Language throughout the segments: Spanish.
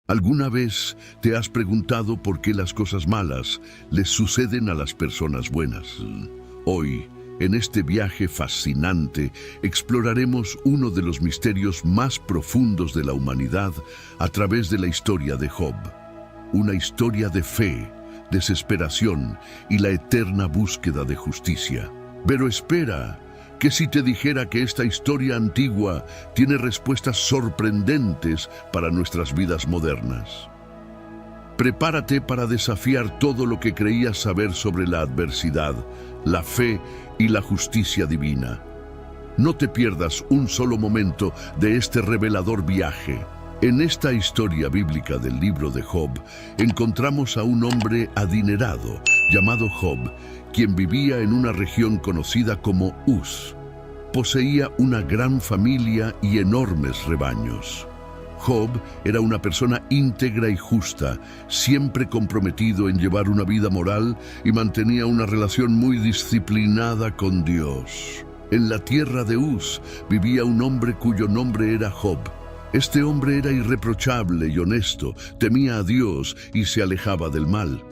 ¿Alguna vez te has preguntado por qué las cosas malas les suceden a las personas buenas? Hoy, en este viaje fascinante, exploraremos uno de los misterios más profundos de la humanidad a través de la historia de Job. Una historia de fe, desesperación y la eterna búsqueda de justicia. Pero espera, ¿qué si te dijera que esta historia antigua tiene respuestas sorprendentes para nuestras vidas modernas? Prepárate para desafiar todo lo que creías saber sobre la adversidad, la fe y la justicia divina. No te pierdas un solo momento de este revelador viaje. En esta historia bíblica del libro de Job, encontramos a un hombre adinerado llamado Job, quien vivía en una región conocida como Uz. Poseía una gran familia y enormes rebaños. Job era una persona íntegra y justa, siempre comprometido en llevar una vida moral y mantenía una relación muy disciplinada con Dios. En la tierra de Uz vivía un hombre cuyo nombre era Job. Este hombre era irreprochable y honesto, temía a Dios y se alejaba del mal.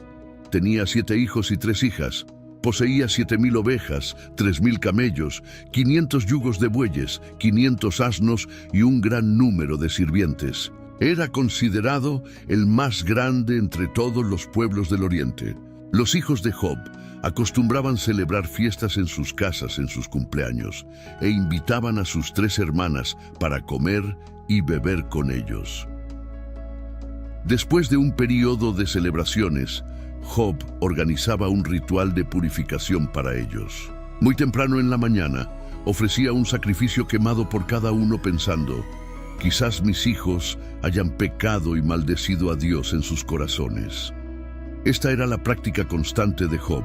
Tenía 7 hijos y 3 hijas. Poseía 7,000 ovejas, 3,000 camellos, 500 yugos de bueyes, 500 asnos y un gran número de sirvientes. Era considerado el más grande entre todos los pueblos del Oriente. Los hijos de Job acostumbraban celebrar fiestas en sus casas en sus cumpleaños e invitaban a sus 3 hermanas para comer y beber con ellos. Después de un periodo de celebraciones, Job organizaba un ritual de purificación para ellos. Muy temprano en la mañana, ofrecía un sacrificio quemado por cada uno pensando, quizás mis hijos hayan pecado y maldecido a Dios en sus corazones. Esta era la práctica constante de Job,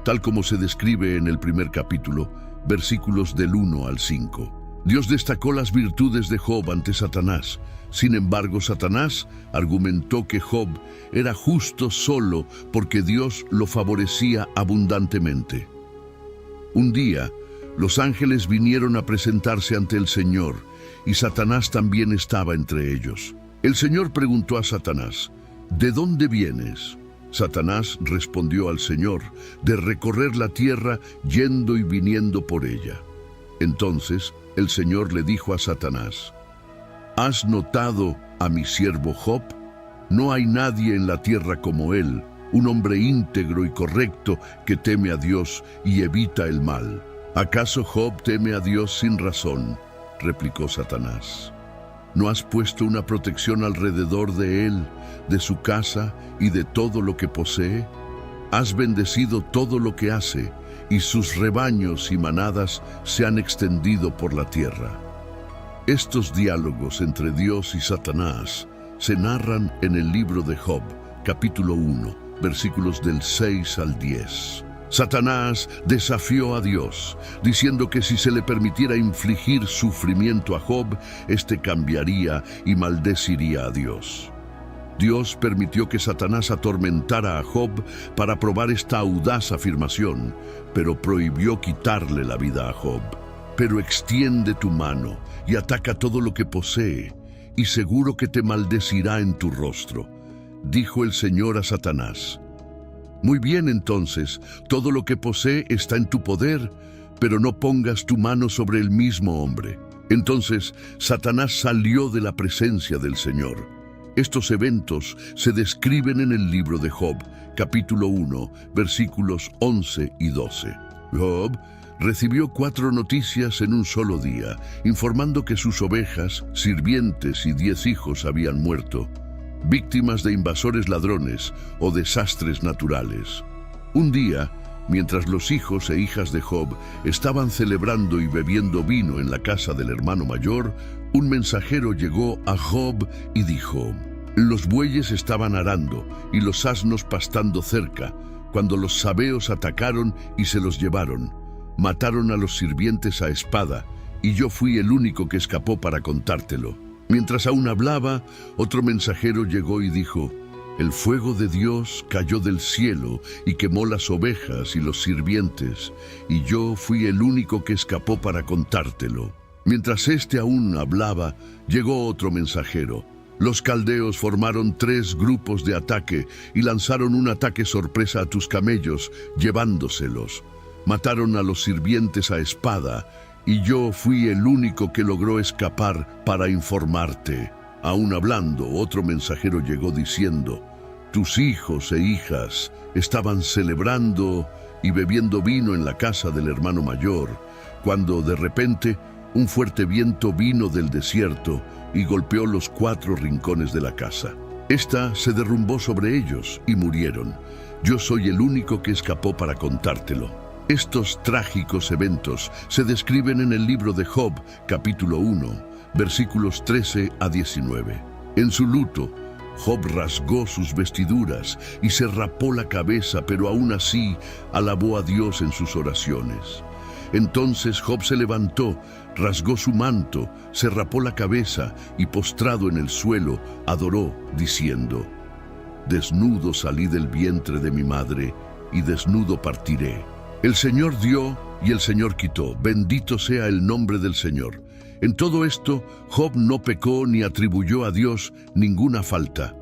tal como se describe en el primer capítulo, versículos del 1 al 5. Dios destacó las virtudes de Job ante Satanás. Sin embargo, Satanás argumentó que Job era justo solo porque Dios lo favorecía abundantemente. Un día, los ángeles vinieron a presentarse ante el Señor, y Satanás también estaba entre ellos. El Señor preguntó a Satanás, ¿de dónde vienes? Satanás respondió al Señor, de recorrer la tierra yendo y viniendo por ella. Entonces, el Señor le dijo a Satanás, ¿has notado a mi siervo Job? No hay nadie en la tierra como él, un hombre íntegro y correcto que teme a Dios y evita el mal. ¿Acaso Job teme a Dios sin razón? Replicó Satanás. ¿No has puesto una protección alrededor de él, de su casa y de todo lo que posee? Has bendecido todo lo que hace, y sus rebaños y manadas se han extendido por la tierra. Estos diálogos entre Dios y Satanás se narran en el libro de Job, capítulo 1, versículos del 6 al 10. Satanás desafió a Dios, diciendo que si se le permitiera infligir sufrimiento a Job, éste cambiaría y maldeciría a Dios. Dios permitió que Satanás atormentara a Job para probar esta audaz afirmación, pero prohibió quitarle la vida a Job. Pero extiende tu mano y ataca todo lo que posee, y seguro que te maldecirá en tu rostro, dijo el Señor a Satanás. Muy bien, entonces, todo lo que posee está en tu poder, pero no pongas tu mano sobre el mismo hombre. Entonces Satanás salió de la presencia del Señor. Estos eventos se describen en el libro de Job, capítulo 1, versículos 11 y 12. Job recibió 4 noticias en un solo día, informando que sus ovejas, sirvientes y 10 hijos habían muerto, víctimas de invasores ladrones o desastres naturales. Un día, mientras los hijos e hijas de Job estaban celebrando y bebiendo vino en la casa del hermano mayor, un mensajero llegó a Job y dijo, los bueyes estaban arando y los asnos pastando cerca, cuando los sabeos atacaron y se los llevaron. Mataron a los sirvientes a espada, y yo fui el único que escapó para contártelo. Mientras aún hablaba, otro mensajero llegó y dijo, el fuego de Dios cayó del cielo y quemó las ovejas y los sirvientes, y yo fui el único que escapó para contártelo. Mientras éste aún hablaba, llegó otro mensajero. Los caldeos formaron 3 grupos de ataque y lanzaron un ataque sorpresa a tus camellos, llevándoselos. Mataron a los sirvientes a espada, y yo fui el único que logró escapar para informarte. Aún hablando, otro mensajero llegó diciendo: tus hijos e hijas estaban celebrando y bebiendo vino en la casa del hermano mayor, cuando de repente un fuerte viento vino del desierto y golpeó los 4 rincones de la casa. Esta se derrumbó sobre ellos y murieron. Yo soy el único que escapó para contártelo. Estos trágicos eventos se describen en el libro de Job, capítulo 1, versículos 13 a 19. En su luto, Job rasgó sus vestiduras y se rapó la cabeza, pero aún así alabó a Dios en sus oraciones. Entonces Job se levantó, rasgó su manto, se rapó la cabeza y postrado en el suelo, adoró, diciendo: desnudo salí del vientre de mi madre, y desnudo partiré. El Señor dio y el Señor quitó, bendito sea el nombre del Señor. En todo esto, Job no pecó ni atribuyó a Dios ninguna falta.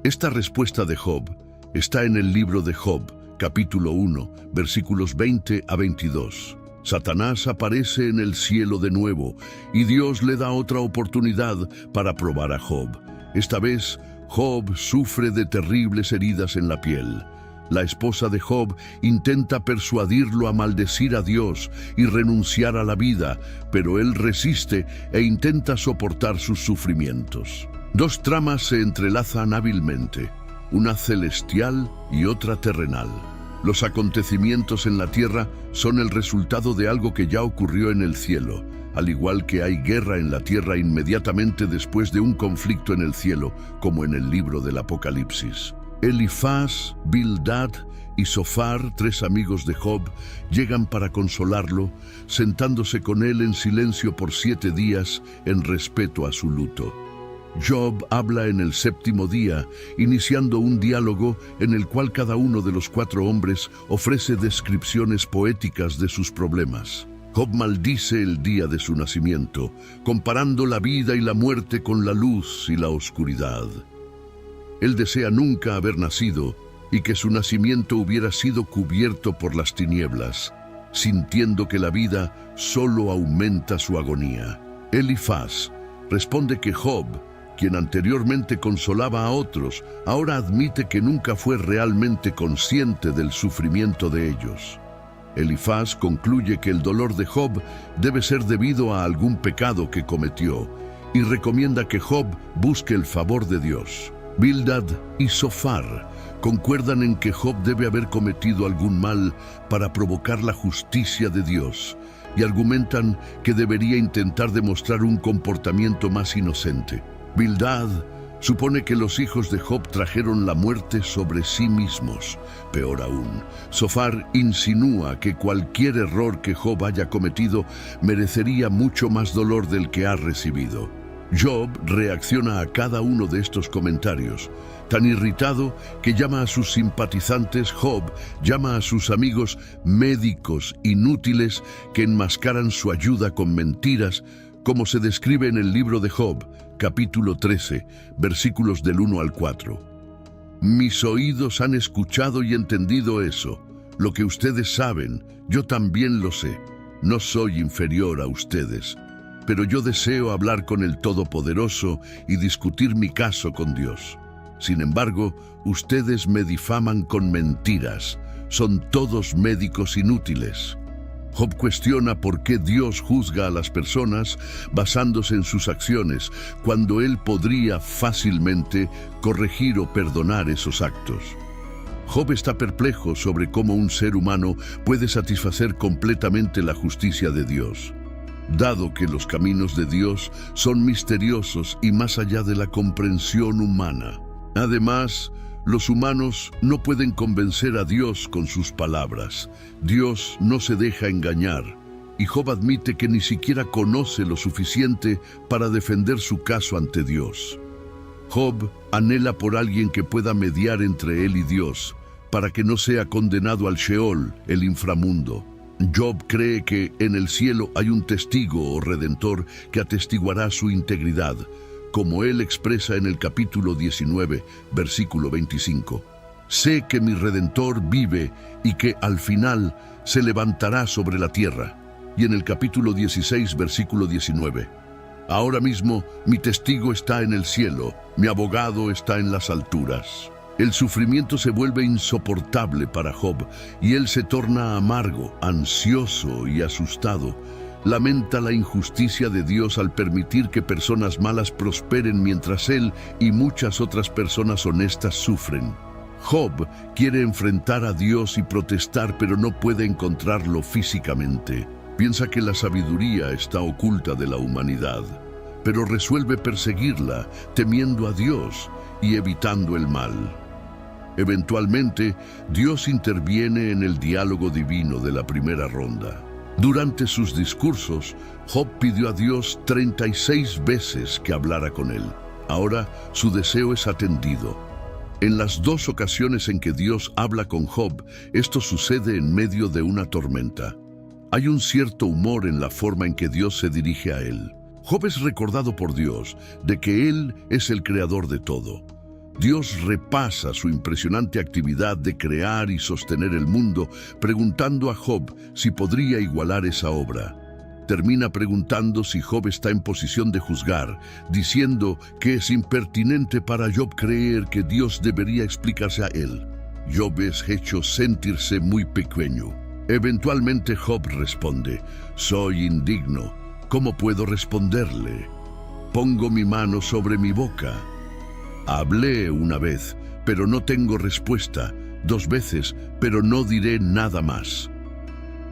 Esta respuesta de Job está en el libro de Job, capítulo 1, versículos 20 a 22. Satanás aparece en el cielo de nuevo y Dios le da otra oportunidad para probar a Job. Esta vez, Job sufre de terribles heridas en la piel. La esposa de Job intenta persuadirlo a maldecir a Dios y renunciar a la vida, pero él resiste e intenta soportar sus sufrimientos. 2 tramas se entrelazan hábilmente, una celestial y otra terrenal. Los acontecimientos en la tierra son el resultado de algo que ya ocurrió en el cielo, al igual que hay guerra en la tierra inmediatamente después de un conflicto en el cielo, como en el libro del Apocalipsis. Elifaz, Bildad y Zofar, 3 amigos de Job, llegan para consolarlo, sentándose con él en silencio por 7 días en respeto a su luto. Job habla en el 7º día, iniciando un diálogo en el cual cada uno de los 4 hombres ofrece descripciones poéticas de sus problemas. Job maldice el día de su nacimiento, comparando la vida y la muerte con la luz y la oscuridad. Él desea nunca haber nacido y que su nacimiento hubiera sido cubierto por las tinieblas, sintiendo que la vida solo aumenta su agonía. Elifaz responde que Job, quien anteriormente consolaba a otros, ahora admite que nunca fue realmente consciente del sufrimiento de ellos. Elifaz concluye que el dolor de Job debe ser debido a algún pecado que cometió y recomienda que Job busque el favor de Dios. Bildad y Zofar concuerdan en que Job debe haber cometido algún mal para provocar la justicia de Dios y argumentan que debería intentar demostrar un comportamiento más inocente. Bildad supone que los hijos de Job trajeron la muerte sobre sí mismos. Peor aún, Zofar insinúa que cualquier error que Job haya cometido merecería mucho más dolor del que ha recibido. Job reacciona a cada uno de estos comentarios, tan irritado que llama a sus simpatizantes. Job llama a sus amigos médicos inútiles que enmascaran su ayuda con mentiras, como se describe en el libro de Job, capítulo 13, versículos del 1 al 4. Mis oídos han escuchado y entendido eso. Lo que ustedes saben, yo también lo sé. No soy inferior a ustedes. Pero yo deseo hablar con el Todopoderoso y discutir mi caso con Dios. Sin embargo, ustedes me difaman con mentiras. Son todos médicos inútiles. Job cuestiona por qué Dios juzga a las personas basándose en sus acciones, cuando él podría fácilmente corregir o perdonar esos actos. Job está perplejo sobre cómo un ser humano puede satisfacer completamente la justicia de Dios. Dado que los caminos de Dios son misteriosos y más allá de la comprensión humana. Además, los humanos no pueden convencer a Dios con sus palabras. Dios no se deja engañar, y Job admite que ni siquiera conoce lo suficiente para defender su caso ante Dios. Job anhela por alguien que pueda mediar entre él y Dios, para que no sea condenado al Sheol, el inframundo. Job cree que en el cielo hay un testigo o redentor que atestiguará su integridad, como él expresa en el capítulo 19, versículo 25. Sé que mi Redentor vive y que al final se levantará sobre la tierra. Y en el capítulo 16, versículo 19. Ahora mismo mi testigo está en el cielo, mi abogado está en las alturas. El sufrimiento se vuelve insoportable para Job y él se torna amargo, ansioso y asustado. Lamenta la injusticia de Dios al permitir que personas malas prosperen mientras él y muchas otras personas honestas sufren. Job quiere enfrentar a Dios y protestar, pero no puede encontrarlo físicamente. Piensa que la sabiduría está oculta de la humanidad, pero resuelve perseguirla, temiendo a Dios y evitando el mal. Eventualmente, Dios interviene en el diálogo divino de la primera ronda. Durante sus discursos, Job pidió a Dios 36 veces que hablara con él. Ahora, su deseo es atendido. En las 2 ocasiones en que Dios habla con Job, esto sucede en medio de una tormenta. Hay un cierto humor en la forma en que Dios se dirige a él. Job es recordado por Dios de que Él es el creador de todo. Dios repasa su impresionante actividad de crear y sostener el mundo, preguntando a Job si podría igualar esa obra. Termina preguntando si Job está en posición de juzgar, diciendo que es impertinente para Job creer que Dios debería explicarse a él. Job es hecho sentirse muy pequeño. Eventualmente Job responde: soy indigno. ¿Cómo puedo responderle? Pongo mi mano sobre mi boca. Hablé una vez, pero no tengo respuesta. 2 veces, pero no diré nada más.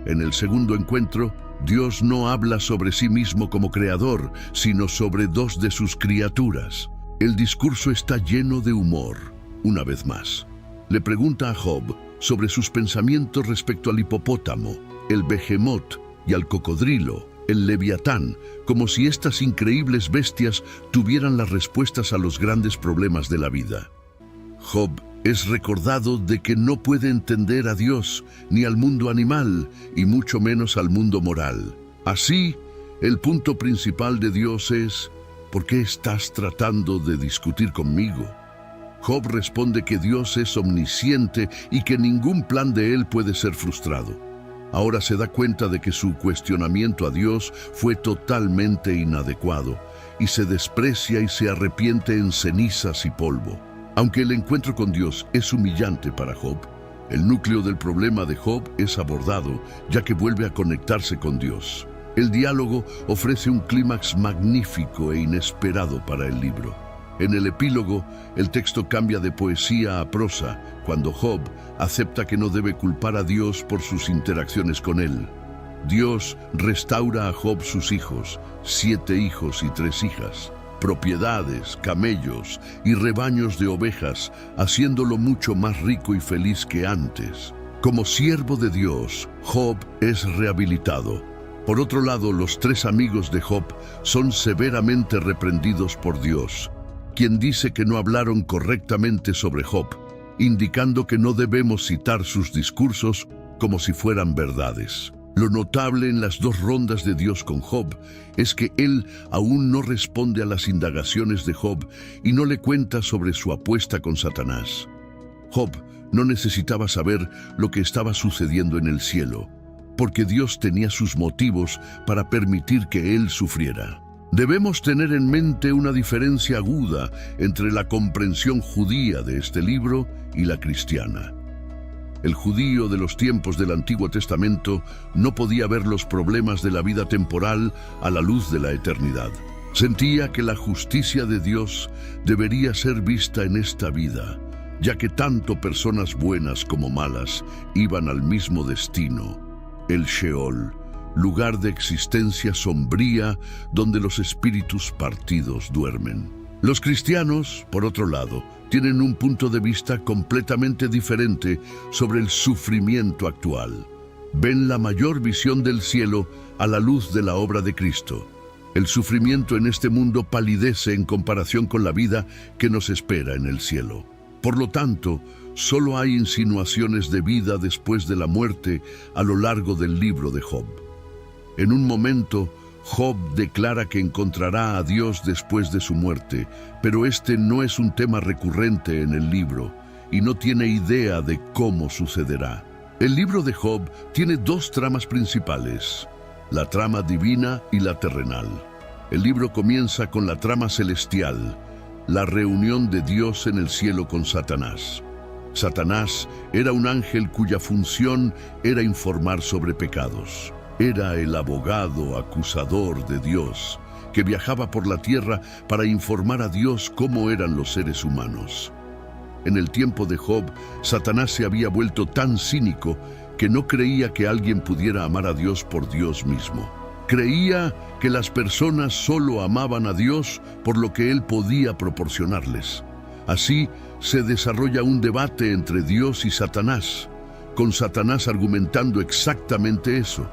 En el segundo encuentro, Dios no habla sobre sí mismo como creador, sino sobre 2 de sus criaturas. El discurso está lleno de humor. Una vez más, le pregunta a Job sobre sus pensamientos respecto al hipopótamo, el behemoth y al cocodrilo, el leviatán, como si estas increíbles bestias tuvieran las respuestas a los grandes problemas de la vida. Job es recordado de que no puede entender a Dios, ni al mundo animal, y mucho menos al mundo moral. Así, el punto principal de Dios es: ¿por qué estás tratando de discutir conmigo? Job responde que Dios es omnisciente y que ningún plan de él puede ser frustrado. Ahora se da cuenta de que su cuestionamiento a Dios fue totalmente inadecuado, y se desprecia y se arrepiente en cenizas y polvo. Aunque el encuentro con Dios es humillante para Job, el núcleo del problema de Job es abordado, ya que vuelve a conectarse con Dios. El diálogo ofrece un clímax magnífico e inesperado para el libro. En el epílogo, el texto cambia de poesía a prosa, cuando Job acepta que no debe culpar a Dios por sus interacciones con él. Dios restaura a Job sus hijos, 7 hijos y 3 hijas, propiedades, camellos y rebaños de ovejas, haciéndolo mucho más rico y feliz que antes. Como siervo de Dios, Job es rehabilitado. Por otro lado, los 3 amigos de Job son severamente reprendidos por Dios, quien dice que no hablaron correctamente sobre Job, indicando que no debemos citar sus discursos como si fueran verdades. Lo notable en las 2 rondas de Dios con Job es que él aún no responde a las indagaciones de Job y no le cuenta sobre su apuesta con Satanás. Job no necesitaba saber lo que estaba sucediendo en el cielo, porque Dios tenía sus motivos para permitir que él sufriera. Debemos tener en mente una diferencia aguda entre la comprensión judía de este libro y la cristiana. El judío de los tiempos del Antiguo Testamento no podía ver los problemas de la vida temporal a la luz de la eternidad. Sentía que la justicia de Dios debería ser vista en esta vida, ya que tanto personas buenas como malas iban al mismo destino, el Sheol, lugar de existencia sombría donde los espíritus partidos duermen. Los cristianos, por otro lado, tienen un punto de vista completamente diferente sobre el sufrimiento actual. Ven la mayor visión del cielo a la luz de la obra de Cristo. El sufrimiento en este mundo palidece en comparación con la vida que nos espera en el cielo. Por lo tanto, solo hay insinuaciones de vida después de la muerte a lo largo del libro de Job. En un momento, Job declara que encontrará a Dios después de su muerte, pero este no es un tema recurrente en el libro y no tiene idea de cómo sucederá. El libro de Job tiene dos tramas principales, la trama divina y la terrenal. El libro comienza con la trama celestial, la reunión de Dios en el cielo con Satanás. Satanás era un ángel cuya función era informar sobre pecados. Era el abogado acusador de Dios, que viajaba por la tierra para informar a Dios cómo eran los seres humanos. En el tiempo de Job, Satanás se había vuelto tan cínico que no creía que alguien pudiera amar a Dios por Dios mismo. Creía que las personas solo amaban a Dios por lo que Él podía proporcionarles. Así se desarrolla un debate entre Dios y Satanás, con Satanás argumentando exactamente eso.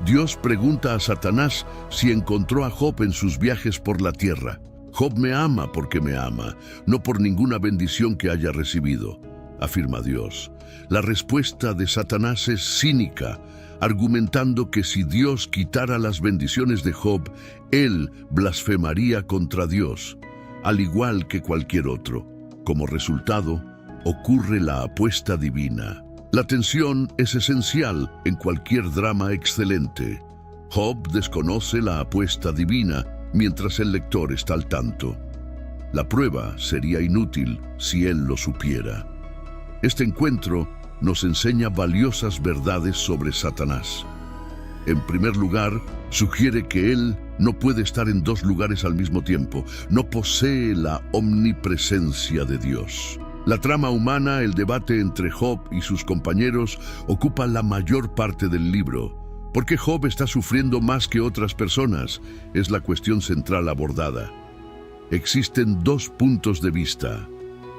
Dios pregunta a Satanás si encontró a Job en sus viajes por la tierra. Job me ama porque me ama, no por ninguna bendición que haya recibido, afirma Dios. La respuesta de Satanás es cínica, argumentando que si Dios quitara las bendiciones de Job, él blasfemaría contra Dios, al igual que cualquier otro. Como resultado, ocurre la apuesta divina. La tensión es esencial en cualquier drama excelente. Job desconoce la apuesta divina mientras el lector está al tanto. La prueba sería inútil si él lo supiera. Este encuentro nos enseña valiosas verdades sobre Satanás. En primer lugar, sugiere que él no puede estar en dos lugares al mismo tiempo. No posee la omnipresencia de Dios. La trama humana, el debate entre Job y sus compañeros, ocupa la mayor parte del libro. ¿Por qué Job está sufriendo más que otras personas? Es la cuestión central abordada. Existen dos puntos de vista.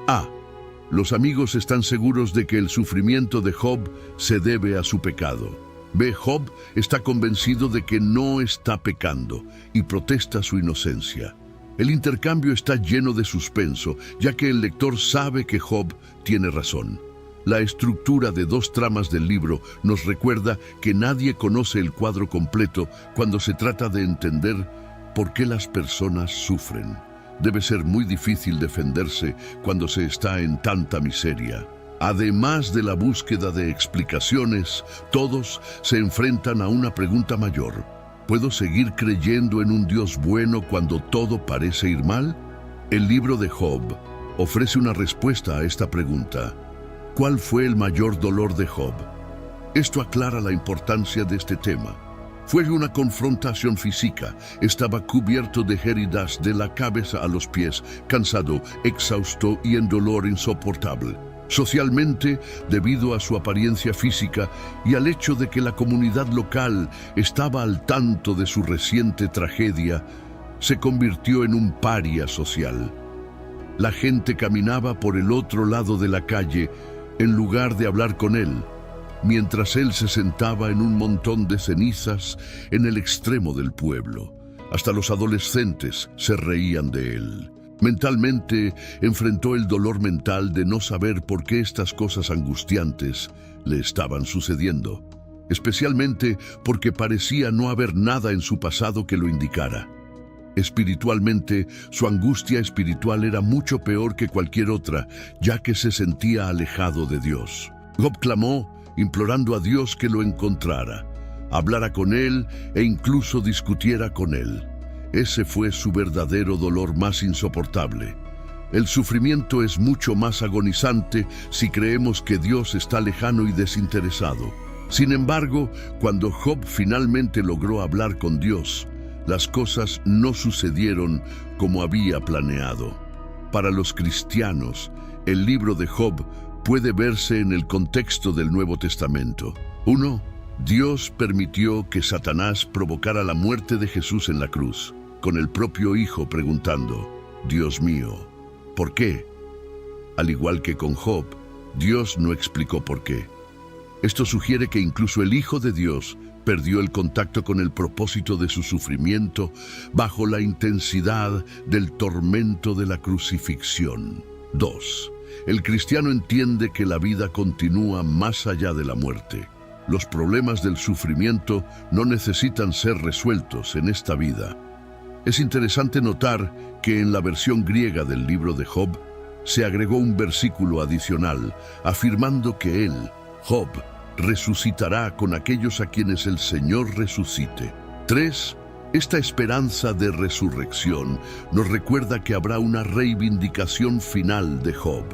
A. Los amigos están seguros de que el sufrimiento de Job se debe a su pecado. B. Job está convencido de que no está pecando y protesta su inocencia. El intercambio está lleno de suspenso, ya que el lector sabe que Job tiene razón. La estructura de dos tramas del libro nos recuerda que nadie conoce el cuadro completo cuando se trata de entender por qué las personas sufren. Debe ser muy difícil defenderse cuando se está en tanta miseria. Además de la búsqueda de explicaciones, todos se enfrentan a una pregunta mayor. ¿Puedo seguir creyendo en un Dios bueno cuando todo parece ir mal? El libro de Job ofrece una respuesta a esta pregunta. ¿Cuál fue el mayor dolor de Job? Esto aclara la importancia de este tema. Fue una confrontación física. Estaba cubierto de heridas de la cabeza a los pies, cansado, exhausto y en dolor insoportable. Socialmente, debido a su apariencia física y al hecho de que la comunidad local estaba al tanto de su reciente tragedia, se convirtió en un paria social. La gente caminaba por el otro lado de la calle en lugar de hablar con él, mientras él se sentaba en un montón de cenizas en el extremo del pueblo. Hasta los adolescentes se reían de él. Mentalmente, enfrentó el dolor mental de no saber por qué estas cosas angustiantes le estaban sucediendo, especialmente porque parecía no haber nada en su pasado que lo indicara. Espiritualmente, su angustia espiritual era mucho peor que cualquier otra, ya que se sentía alejado de Dios. Job clamó, implorando a Dios que lo encontrara, hablara con él e incluso discutiera con él. Ese fue su verdadero dolor más insoportable. El sufrimiento es mucho más agonizante si creemos que Dios está lejano y desinteresado. Sin embargo, cuando Job finalmente logró hablar con Dios, las cosas no sucedieron como había planeado. Para los cristianos, el libro de Job puede verse en el contexto del Nuevo Testamento. 1. Dios permitió que Satanás provocara la muerte de Jesús en la cruz, con el propio Hijo preguntando, Dios mío, ¿por qué? Al igual que con Job, Dios no explicó por qué. Esto sugiere que incluso el Hijo de Dios perdió el contacto con el propósito de su sufrimiento bajo la intensidad del tormento de la crucifixión. 2. El cristiano entiende que la vida continúa más allá de la muerte. Los problemas del sufrimiento no necesitan ser resueltos en esta vida. Es interesante notar que en la versión griega del libro de Job se agregó un versículo adicional afirmando que él, Job, resucitará con aquellos a quienes el Señor resucite. 3. Esta esperanza de resurrección nos recuerda que habrá una reivindicación final de Job.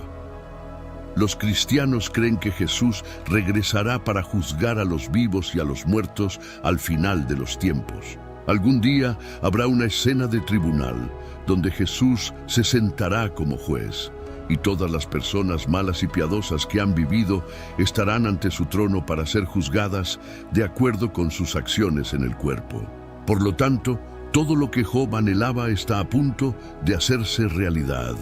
Los cristianos creen que Jesús regresará para juzgar a los vivos y a los muertos al final de los tiempos. Algún día habrá una escena de tribunal donde Jesús se sentará como juez y todas las personas malas y piadosas que han vivido estarán ante su trono para ser juzgadas de acuerdo con sus acciones en el cuerpo. Por lo tanto, todo lo que Job anhelaba está a punto de hacerse realidad.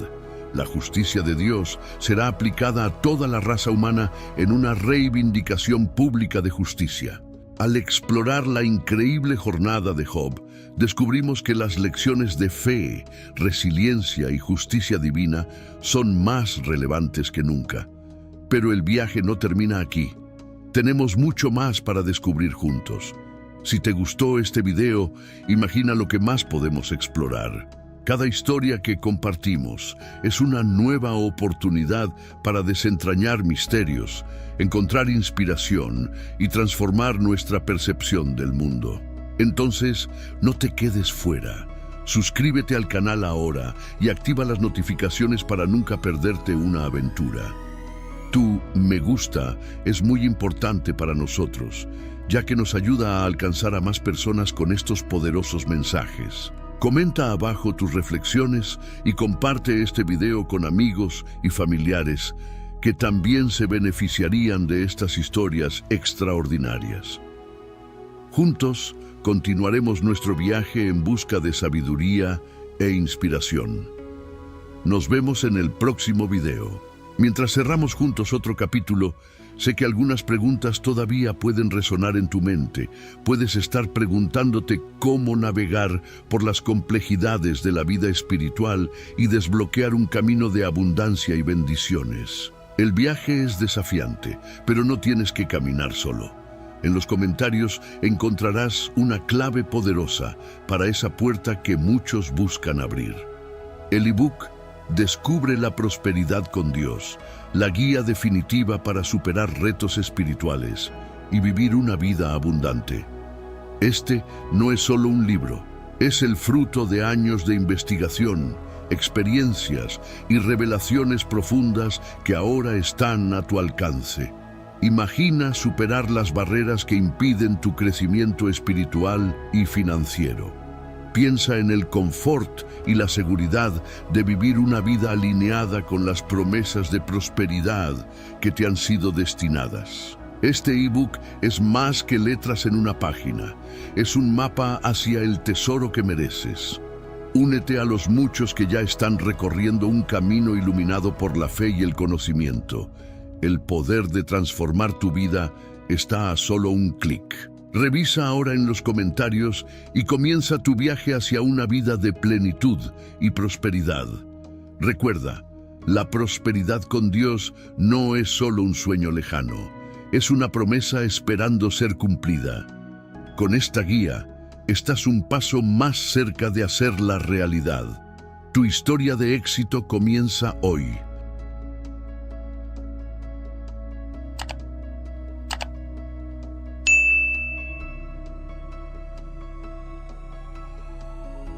La justicia de Dios será aplicada a toda la raza humana en una reivindicación pública de justicia. Al explorar la increíble jornada de Job, descubrimos que las lecciones de fe, resiliencia y justicia divina son más relevantes que nunca. Pero el viaje no termina aquí. Tenemos mucho más para descubrir juntos. Si te gustó este video, imagina lo que más podemos explorar. Cada historia que compartimos es una nueva oportunidad para desentrañar misterios, encontrar inspiración y transformar nuestra percepción del mundo. Entonces, no te quedes fuera. Suscríbete al canal ahora y activa las notificaciones para nunca perderte una aventura. Tu me gusta es muy importante para nosotros, ya que nos ayuda a alcanzar a más personas con estos poderosos mensajes. Comenta abajo tus reflexiones y comparte este video con amigos y familiares que también se beneficiarían de estas historias extraordinarias. Juntos continuaremos nuestro viaje en busca de sabiduría e inspiración. Nos vemos en el próximo video. Mientras cerramos juntos otro capítulo, sé que algunas preguntas todavía pueden resonar en tu mente. Puedes estar preguntándote cómo navegar por las complejidades de la vida espiritual y desbloquear un camino de abundancia y bendiciones. El viaje es desafiante, pero no tienes que caminar solo. En los comentarios encontrarás una clave poderosa para esa puerta que muchos buscan abrir. El ebook Descubre la prosperidad con Dios, la guía definitiva para superar retos espirituales y vivir una vida abundante. Este no es solo un libro, es el fruto de años de investigación, experiencias y revelaciones profundas que ahora están a tu alcance. Imagina superar las barreras que impiden tu crecimiento espiritual y financiero. Piensa en el confort y la seguridad de vivir una vida alineada con las promesas de prosperidad que te han sido destinadas. Este ebook es más que letras en una página. Es un mapa hacia el tesoro que mereces. Únete a los muchos que ya están recorriendo un camino iluminado por la fe y el conocimiento. El poder de transformar tu vida está a solo un clic. Revisa ahora en los comentarios y comienza tu viaje hacia una vida de plenitud y prosperidad. Recuerda, la prosperidad con Dios no es solo un sueño lejano, es una promesa esperando ser cumplida. Con esta guía, estás un paso más cerca de hacerla realidad. Tu historia de éxito comienza hoy.